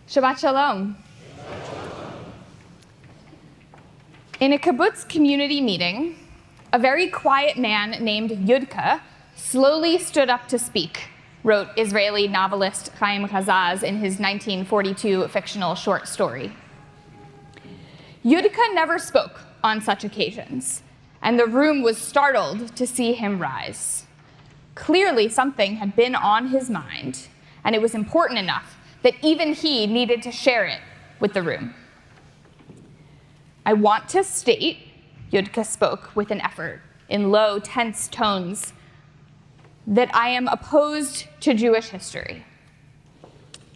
Shabbat Shalom. In a kibbutz community meeting, a very quiet man named Yudka slowly stood up to speak, wrote Israeli novelist Chaim Chazaz in his 1942 fictional short story. Yudka never spoke on such occasions, and the room was startled to see him rise. Clearly, something had been on his mind, and it was important enough that even he needed to share it with the room. I want to state, Yudka spoke with an effort, in low, tense tones, that I am opposed to Jewish history.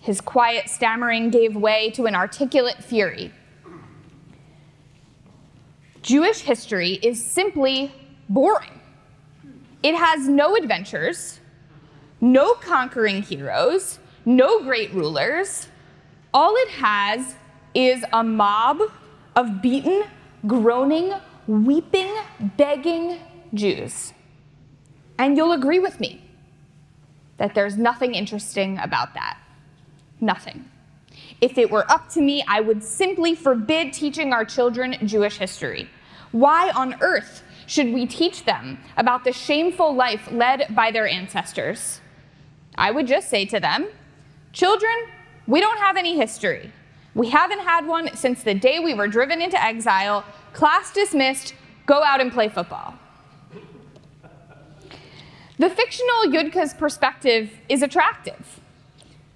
His quiet stammering gave way to an articulate fury. Jewish history is simply boring. It has no adventures, no conquering heroes, no great rulers. All it has is a mob of beaten, groaning, weeping, begging Jews. And you'll agree with me that there's nothing interesting about that. Nothing. If it were up to me, I would simply forbid teaching our children Jewish history. Why on earth should we teach them about the shameful life led by their ancestors? I would just say to them, children, we don't have any history. We haven't had one since the day we were driven into exile. Class dismissed, go out and play football. The fictional Yudka's perspective is attractive.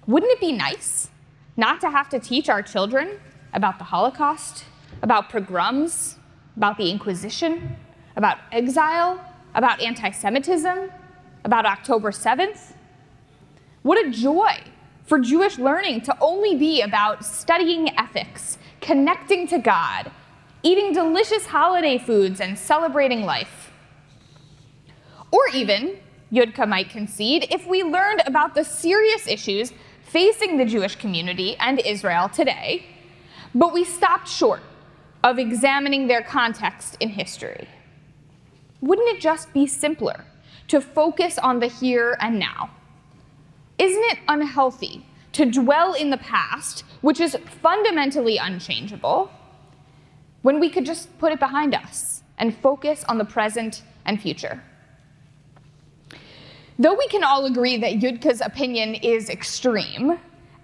Wouldn't it be nice not to have to teach our children about the Holocaust, about pogroms, about the Inquisition, about exile, about anti-Semitism, about October 7th? What a joy for Jewish learning to only be about studying ethics, connecting to God, eating delicious holiday foods, and celebrating life. Or even, Yudka might concede, if we learned about the serious issues facing the Jewish community and Israel today, but we stopped short of examining their context in history. Wouldn't it just be simpler to focus on the here and now? Isn't it unhealthy to dwell in the past, which is fundamentally unchangeable, when we could just put it behind us and focus on the present and future? Though we can all agree that Yudka's opinion is extreme,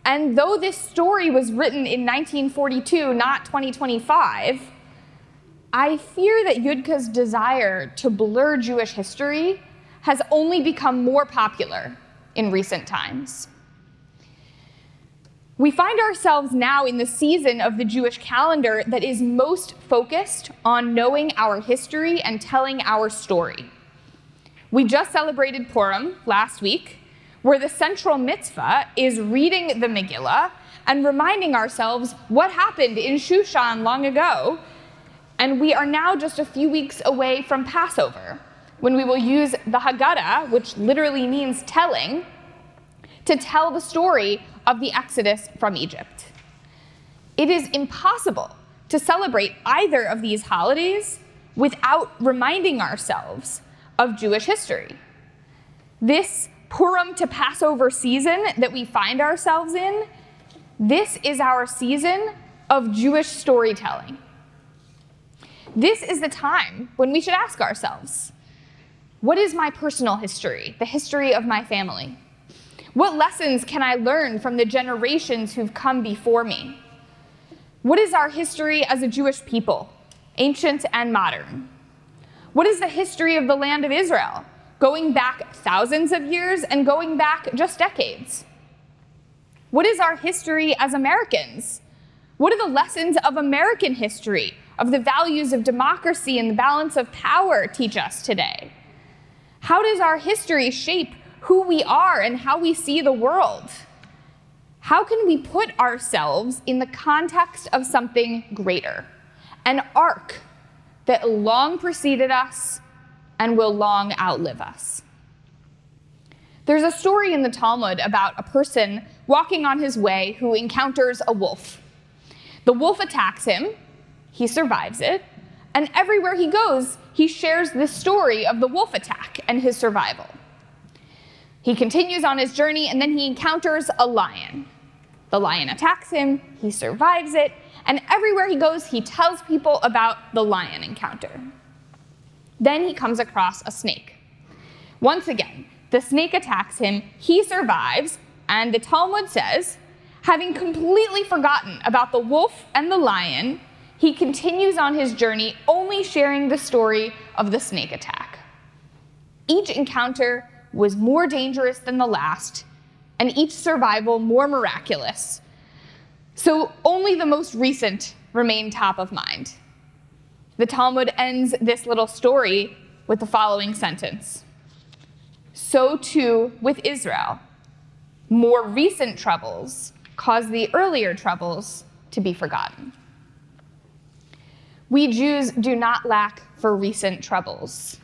and though this story was written in 1942, not 2025, I fear that Yudka's desire to blur Jewish history has only become more popular in recent times. We find ourselves now in the season of the Jewish calendar that is most focused on knowing our history and telling our story. We just celebrated Purim last week, where the central mitzvah is reading the Megillah and reminding ourselves what happened in Shushan long ago. And we are now just a few weeks away from Passover, when we will use the Haggadah, which literally means telling, to tell the story of the Exodus from Egypt. It is impossible to celebrate either of these holidays without reminding ourselves of Jewish history. This Purim to Passover season that we find ourselves in, this is our season of Jewish storytelling. This is the time when we should ask ourselves, what is my personal history, the history of my family? What lessons can I learn from the generations who've come before me? What is our history as a Jewish people, ancient and modern? What is the history of the land of Israel, going back thousands of years and going back just decades? What is our history as Americans? What do the lessons of American history, of the values of democracy and the balance of power teach us today? How does our history shape who we are and how we see the world? How can we put ourselves in the context of something greater, an arc that long preceded us and will long outlive us? There's a story in the Talmud about a person walking on his way who encounters a wolf. The wolf attacks him, he survives it, and everywhere he goes, he shares this story of the wolf attack and his survival. He continues on his journey, and then he encounters a lion. The lion attacks him, he survives it, and everywhere he goes, he tells people about the lion encounter. Then he comes across a snake. Once again, the snake attacks him, he survives, and the Talmud says, having completely forgotten about the wolf and the lion, he continues on his journey, only sharing the story of the snake attack. Each encounter was more dangerous than the last, and each survival more miraculous. So only the most recent remain top of mind. The Talmud ends this little story with the following sentence. So too with Israel. More recent troubles cause the earlier troubles to be forgotten. We Jews do not lack for recent troubles.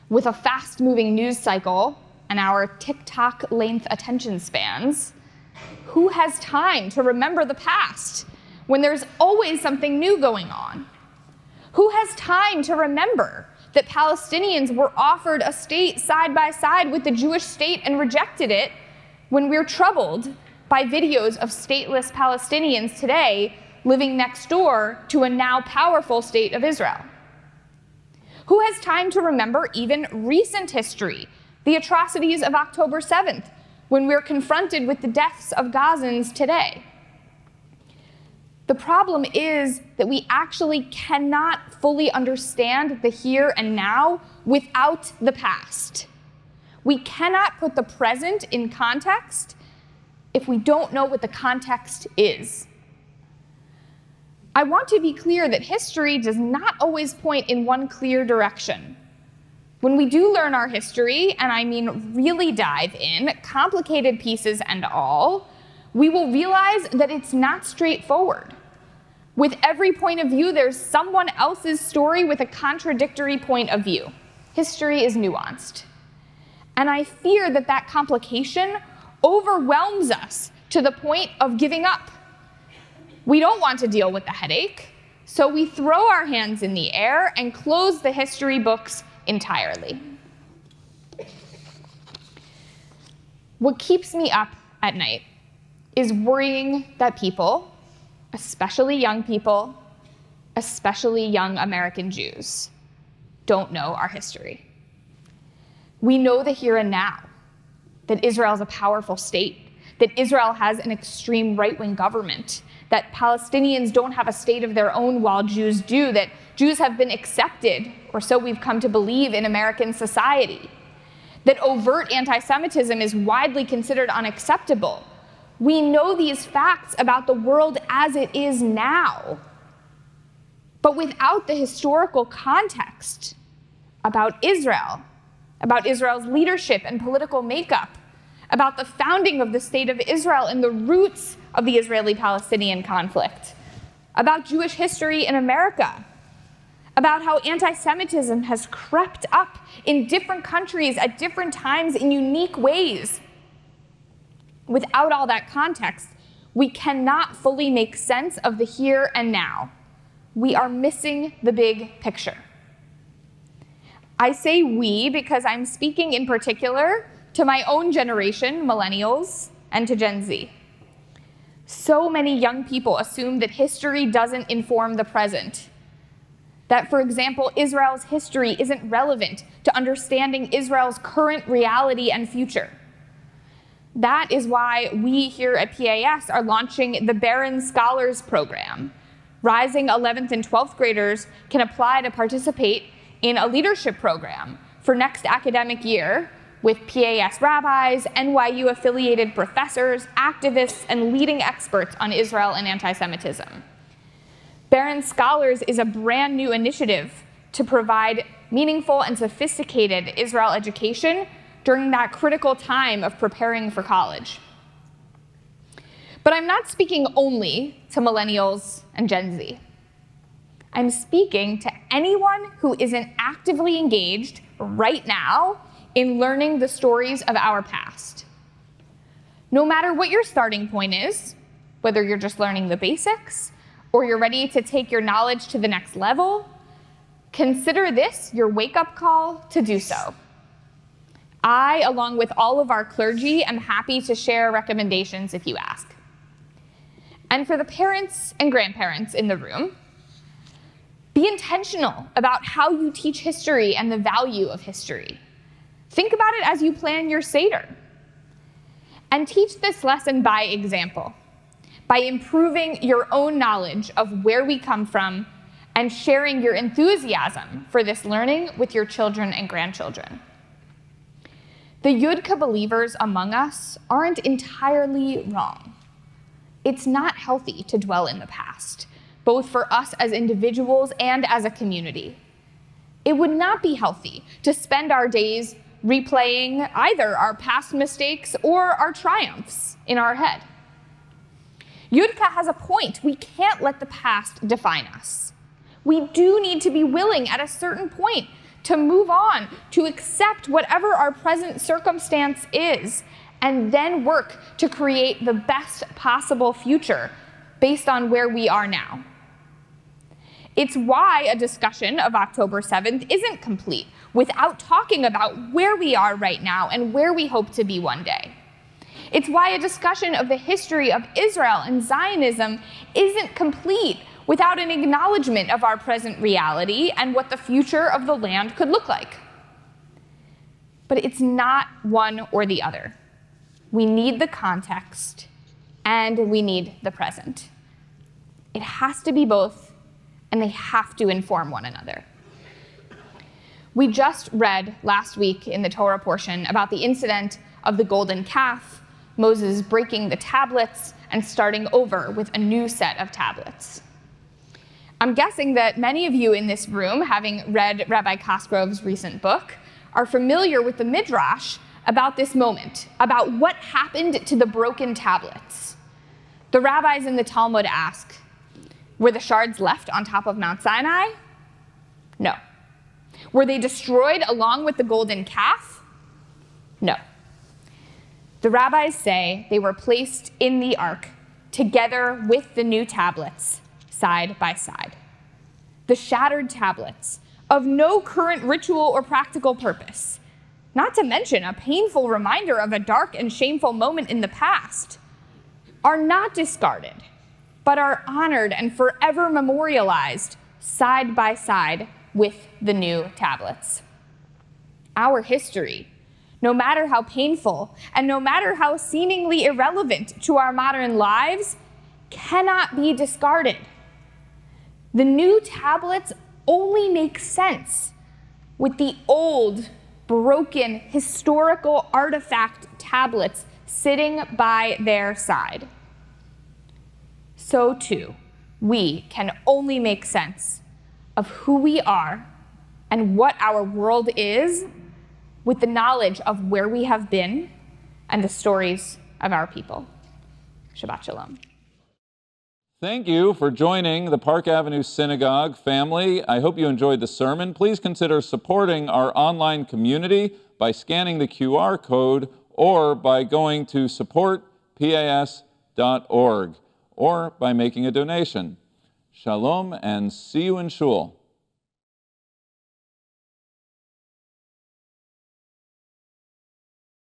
With a fast-moving news cycle and our TikTok-length attention spans, who has time to remember the past when there's always something new going on? Who has time to remember that Palestinians were offered a state side by side with the Jewish state and rejected it when we're troubled by videos of stateless Palestinians today living next door to a now powerful state of Israel? Who has time to remember even recent history, the atrocities of October 7th, when we're confronted with the deaths of Gazans today? The problem is that we actually cannot fully understand the here and now without the past. We cannot put the present in context if we don't know what the context is. I want to be clear that history does not always point in one clear direction. When we do learn our history, and I mean really dive in, complicated pieces and all, we will realize that it's not straightforward. With every point of view, there's someone else's story with a contradictory point of view. History is nuanced. And I fear that that complication overwhelms us to the point of giving up. We don't want to deal with the headache, so we throw our hands in the air and close the history books entirely. What keeps me up at night is worrying that people, especially young people, especially young American Jews, don't know our history. We know the here and now, that Israel is a powerful state, that Israel has an extreme right-wing government, that Palestinians don't have a state of their own while Jews do, that Jews have been accepted, or so we've come to believe, in American society, that overt anti-Semitism is widely considered unacceptable. We know these facts about the world as it is now. But without the historical context about Israel's leadership and political makeup, about the founding of the State of Israel and the roots of the Israeli-Palestinian conflict, about Jewish history in America, about how anti-Semitism has crept up in different countries at different times in unique ways. Without all that context, we cannot fully make sense of the here and now. We are missing the big picture. I say we because I'm speaking in particular to my own generation, millennials, and to Gen Z. So many young people assume that history doesn't inform the present. That, for example, Israel's history isn't relevant to understanding Israel's current reality and future. That is why we here at PAS are launching the Barron Scholars Program. Rising 11th and 12th graders can apply to participate in a leadership program for next academic year with PAS rabbis, NYU-affiliated professors, activists, and leading experts on Israel and anti-Semitism. Barron Scholars is a brand new initiative to provide meaningful and sophisticated Israel education during that critical time of preparing for college. But I'm not speaking only to millennials and Gen Z. I'm speaking to anyone who isn't actively engaged right now in learning the stories of our past. No matter what your starting point is, whether you're just learning the basics or you're ready to take your knowledge to the next level, consider this your wake-up call to do so. I, along with all of our clergy, am happy to share recommendations if you ask. And for the parents and grandparents in the room, be intentional about how you teach history and the value of history. Think about it as you plan your Seder. And teach this lesson by example, by improving your own knowledge of where we come from and sharing your enthusiasm for this learning with your children and grandchildren. The Yudka believers among us aren't entirely wrong. It's not healthy to dwell in the past, both for us as individuals and as a community. It would not be healthy to spend our days replaying either our past mistakes or our triumphs in our head. Yudka has a point. We can't let the past define us. We do need to be willing at a certain point to move on, to accept whatever our present circumstance is, and then work to create the best possible future based on where we are now. It's why a discussion of October 7th isn't complete without talking about where we are right now and where we hope to be one day. It's why a discussion of the history of Israel and Zionism isn't complete without an acknowledgement of our present reality and what the future of the land could look like. But it's not one or the other. We need the context and we need the present. It has to be both, and they have to inform one another. We just read last week in the Torah portion about the incident of the golden calf, Moses breaking the tablets and starting over with a new set of tablets. I'm guessing that many of you in this room, having read Rabbi Cosgrove's recent book, are familiar with the Midrash about this moment, about what happened to the broken tablets. The rabbis in the Talmud ask, were the shards left on top of Mount Sinai? No. Were they destroyed along with the golden calf? No. The rabbis say they were placed in the ark together with the new tablets, side by side. The shattered tablets, of no current ritual or practical purpose, not to mention a painful reminder of a dark and shameful moment in the past, are not discarded, but are honored and forever memorialized side by side with the new tablets. Our history, no matter how painful and no matter how seemingly irrelevant to our modern lives, cannot be discarded. The new tablets only make sense with the old, broken, historical artifact tablets sitting by their side. So too, we can only make sense of who we are and what our world is with the knowledge of where we have been and the stories of our people. Shabbat Shalom. Thank you for joining the Park Avenue Synagogue family. I hope you enjoyed the sermon. Please consider supporting our online community by scanning the QR code or by going to supportpas.org or by making a donation. Shalom and see you in Shul.